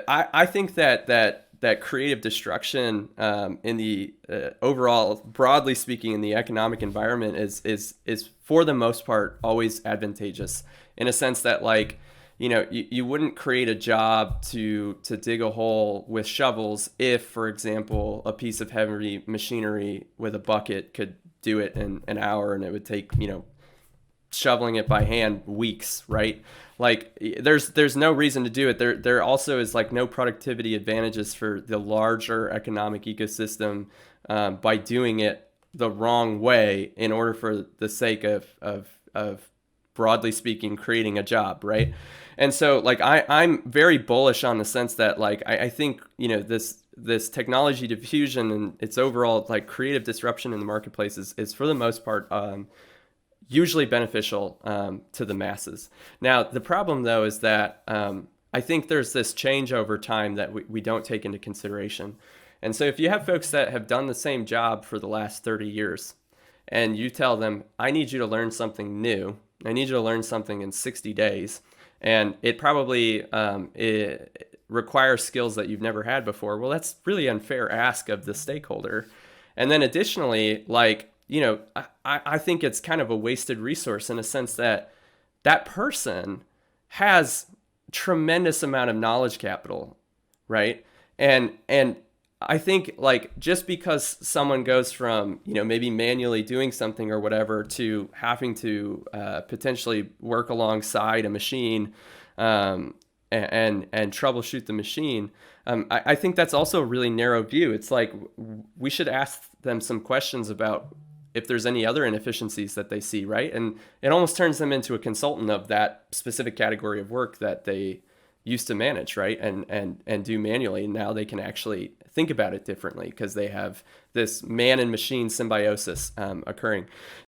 I think that creative destruction in the overall, broadly speaking, in the economic environment is for the most part always advantageous, in a sense that, like, you wouldn't create a job to dig a hole with shovels if, for example, a piece of heavy machinery with a bucket could do it in an hour, and it would take, shoveling it by hand weeks, right? Like, there's no reason to do it. There also is, like, no productivity advantages for the larger economic ecosystem by doing it the wrong way in order for the sake of broadly speaking creating a job, right? And so, like, I'm very bullish on the sense that, like, I think, this technology diffusion and its overall, like, creative disruption in the marketplace is for the most part usually beneficial to the masses. Now, the problem, though, is that I think there's this change over time that we don't take into consideration. And so if you have folks that have done the same job for the last 30 years, and you tell them, I need you to learn something new, I need you to learn something in 60 days, and it probably it requires skills that you've never had before, well, that's really unfair ask of the stakeholder. And then additionally, like, I think it's kind of a wasted resource, in a sense that that person has tremendous amount of knowledge capital, right? And I think, like, just because someone goes from, maybe manually doing something or whatever to having to potentially work alongside a machine and troubleshoot the machine, I think that's also a really narrow view. It's like, we should ask them some questions about if there's any other inefficiencies that they see, right? And it almost turns them into a consultant of that specific category of work that they used to manage, right? And do manually. And now they can actually think about it differently because they have this man and machine symbiosis occurring.